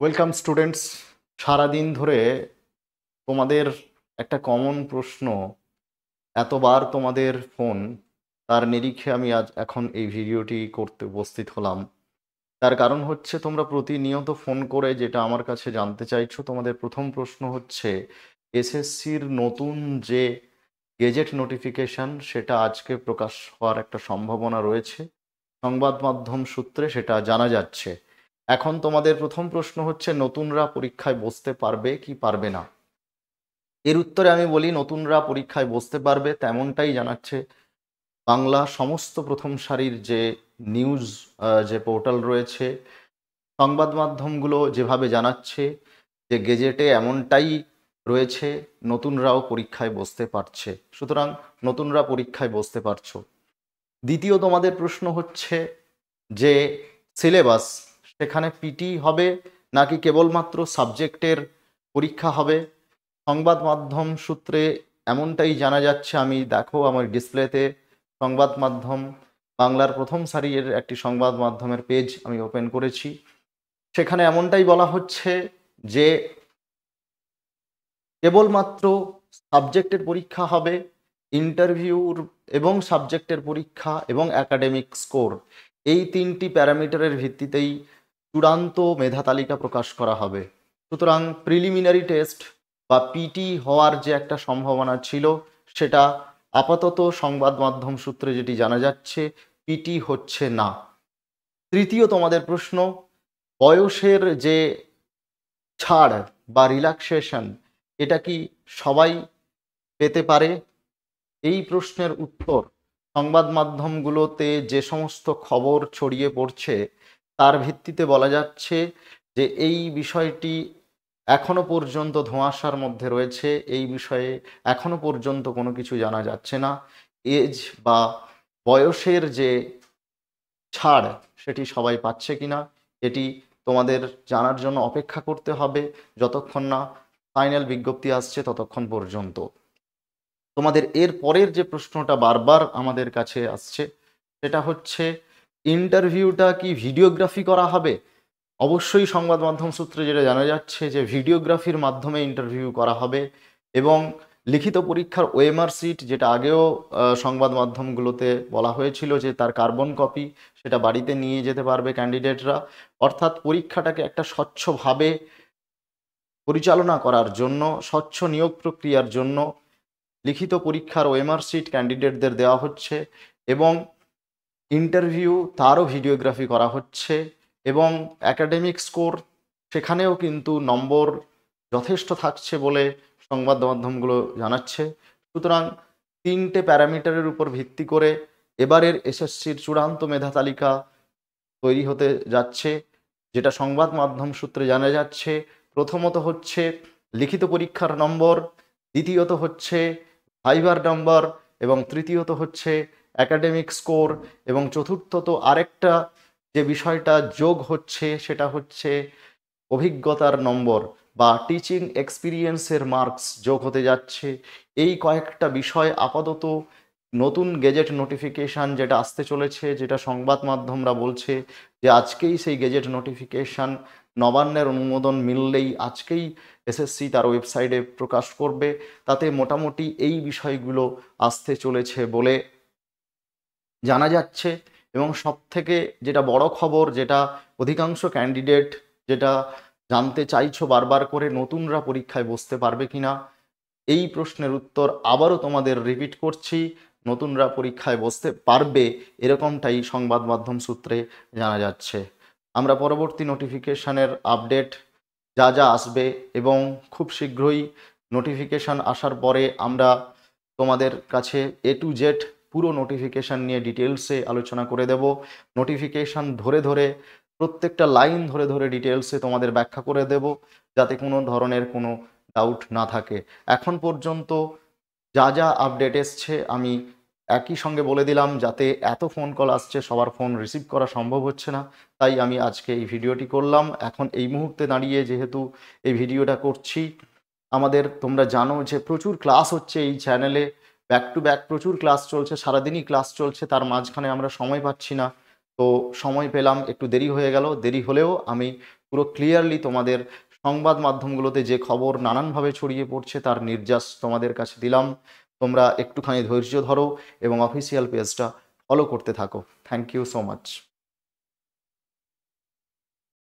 Welcome students. সারাদিন ধরে তোমাদের একটা কমন প্রশ্ন, এতবার তোমাদের ফোন, তার নিরিখে আমি আজ এখন এই ভিডিওটি করতে উপস্থিত হলাম। তার কারণ হচ্ছে তোমরা প্রতিনিয়ত ফোন করে যেটা আমার কাছে জানতে চাইছো। তোমাদের প্রথম প্রশ্ন হচ্ছে এসএসসির নতুন যে গেজেট নোটিফিকেশন সেটা আজকে প্রকাশ হওয়ার একটা সম্ভাবনা রয়েছে। সংবাদ মাধ্যম সূত্রে সেটা জানা যাচ্ছে। এখন তোমাদের প্রথম প্রশ্ন হচ্ছে নতুনরা পরীক্ষায় বসতে পারবে কি পারবে না। এর উত্তরে আমি বলি নতুনরা পরীক্ষায় বসতে পারবে, তেমনটাই জানাচ্ছে বাংলা সমস্ত প্রথম সারির যে নিউজ যে পোর্টাল রয়েছে, সংবাদ মাধ্যমগুলো যেভাবে জানাচ্ছে যে গেজেটে এমনটাই রয়েছে, নতুনরাও পরীক্ষায় বসতে পারছে। সুতরাং নতুনরা পরীক্ষায় বসতে পারছো। দ্বিতীয় তোমাদের প্রশ্ন হচ্ছে যে সিলেবাস সেখানে পিটি হবে নাকি কেবলমাত্র সাবজেক্টের পরীক্ষা হবে। সংবাদ মাধ্যম সূত্রে এমনটাই জানা যাচ্ছে। আমি দেখো আমার ডিসপ্লেতে সংবাদ মাধ্যম বাংলার প্রথম সারির একটি সংবাদ মাধ্যমের পেজ আমি ওপেন করেছি। সেখানে এমনটাই বলা হচ্ছে যে কেবলমাত্র সাবজেক্টের পরীক্ষা হবে, ইন্টারভিউর এবং সাবজেক্টের পরীক্ষা এবং একাডেমিক স্কোর, এই তিনটি প্যারামিটারের ভিত্তিতেই চূড়ান্ত মেধা তালিকা প্রকাশ করা হবে। সুতরাং প্রিলিমিনারি টেস্ট বা পিটি হওয়ার যে একটা সম্ভাবনা ছিল সেটা আপাতত সংবাদ মাধ্যম সূত্রে যেটি জানা যাচ্ছে পিটি হচ্ছে না। তৃতীয় তোমাদের প্রশ্ন, বয়সের যে ছাড় বা রিল্যাক্সেশন এটা কি সবাই পেতে পারে। এই প্রশ্নের উত্তর সংবাদ মাধ্যমগুলোতে যে সমস্ত খবর ছড়িয়ে পড়ছে তার ভিত্তিতে বলা যাচ্ছে যে এই বিষয়টি এখনো পর্যন্ত ধোঁয়াশার মধ্যে রয়েছে। এই বিষয়ে এখনো পর্যন্ত কোনো কিছু জানা যাচ্ছে না। এজ বা বয়সের যে ছাড় সেটি সবাই পাচ্ছে কিনা এটি তোমাদের জানার জন্য অপেক্ষা করতে হবে। যতক্ষণ না ফাইনাল বিজ্ঞপ্তি আসছে ততক্ষণ পর্যন্ত। তোমাদের এর পরের যে প্রশ্নটা বারবার আমাদের কাছে আসছে সেটা হচ্ছে ইন্টারভিউটা কি ভিডিওগ্রাফি করা হবে। অবশ্যই সংবাদ মাধ্যম সূত্রে যেটা জানা যাচ্ছে যে ভিডিওগ্রাফির মাধ্যমে ইন্টারভিউ করা হবে এবং লিখিত পরীক্ষার ওএমআর সিট, যেটা আগেও সংবাদ মাধ্যমগুলোতে বলা হয়েছিল যে তার কার্বন কপি সেটা বাড়িতে নিয়ে যেতে পারবে ক্যান্ডিডেটরা। অর্থাৎ পরীক্ষাটাকে একটা স্বচ্ছভাবে পরিচালনা করার জন্য, স্বচ্ছ নিয়োগ প্রক্রিয়ার জন্য লিখিত পরীক্ষার ওএমআর সিট ক্যান্ডিডেটদের দেওয়া হচ্ছে এবং ইন্টারভিউ তারও ভিডিওগ্রাফি করা হচ্ছে এবং একাডেমিক স্কোর সেখানেও কিন্তু নম্বর যথেষ্ট থাকছে বলে সংবাদ মাধ্যমগুলো জানাচ্ছে। সুতরাং তিনটে প্যারামিটারের উপর ভিত্তি করে এবারের এসএসসির চূড়ান্ত মেধা তালিকা তৈরি হতে যাচ্ছে। যেটা সংবাদ মাধ্যম সূত্রে জানা যাচ্ছে প্রথমত হচ্ছে লিখিত পরীক্ষার নম্বর, দ্বিতীয়ত হচ্ছে ভাইবার নম্বর এবং তৃতীয়ত হচ্ছে একাডেমিক স্কোর এবং চতুর্থত আরেকটা যে বিষয়টা যোগ হচ্ছে সেটা হচ্ছে অভিজ্ঞতার নম্বর বা টিচিং এক্সপিরিয়েন্সের মার্কস যোগ হতে যাচ্ছে। এই কয়েকটা বিষয় আপাতত নতুন গেজেট নোটিফিকেশান যেটা আসতে চলেছে, যেটা সংবাদ মাধ্যমরা বলছে যে আজকেই সেই গেজেট নোটিফিকেশান নবান্নের অনুমোদন মিললেই আজকেই এসএসসি তার ওয়েবসাইটে প্রকাশ করবে, তাতে মোটামুটি এই বিষয়গুলো আসতে চলেছে বলে জানা যাচ্ছে। এবং সবথেকে যেটা বড় খবর, যেটা অধিকাংশ ক্যান্ডিডেট যেটা জানতে চাইছো বারবার করে, নতুনরা পরীক্ষায় বসতে পারবে কিনা, এই প্রশ্নের উত্তর আবারও তোমাদের রিপিট করছি, নতুনরা পরীক্ষায় বসতে পারবে এরকমটাই সংবাদ মাধ্যম সূত্রে জানা যাচ্ছে। আমরা পরবর্তী নোটিফিকেশানের আপডেট যা যা আসবে এবং খুব শীঘ্রই নোটিফিকেশান আসার পরে আমরা তোমাদের কাছে এ টু জেড পুরো নোটিফিকেশান নিয়ে ডিটেলসে আলোচনা করে দেব। নোটিফিকেশান ধরে ধরে প্রত্যেকটা লাইন ধরে ধরে ডিটেলসে তোমাদের ব্যাখ্যা করে দেব, যাতে কোনো ধরনের কোনো ডাউট না থাকে। এখন পর্যন্ত যা যা আপডেট এসছে আমি একই সঙ্গে বলে দিলাম, যাতে এত ফোন কল আসছে সবার ফোন রিসিভ করা সম্ভব হচ্ছে না, তাই আমি আজকে এই ভিডিওটি করলাম। এখন এই মুহূর্তে দাঁড়িয়ে যেহেতু এই ভিডিওটা করছি, আমাদের তোমরা জানো যে প্রচুর ক্লাস হচ্ছে এই চ্যানেলে, ব্যাক টু ব্যাক প্রচুর ক্লাস চলছে, সারাদিনই ক্লাস চলছে, তার মাঝখানে আমরা সময় পাচ্ছি না। তো সময় পেলাম, একটু দেরি হয়ে গেল, দেরি হলেও আমি পুরো ক্লিয়ারলি তোমাদের সংবাদ মাধ্যমগুলোতে যে খবর নানানভাবে ছড়িয়ে পড়ছে তার নির্যাস তোমাদের কাছে দিলাম। তোমরা একটুখানি ধৈর্য ধরো এবং অফিসিয়াল পেজটা ফলো করতে থাকো। Thank you so much.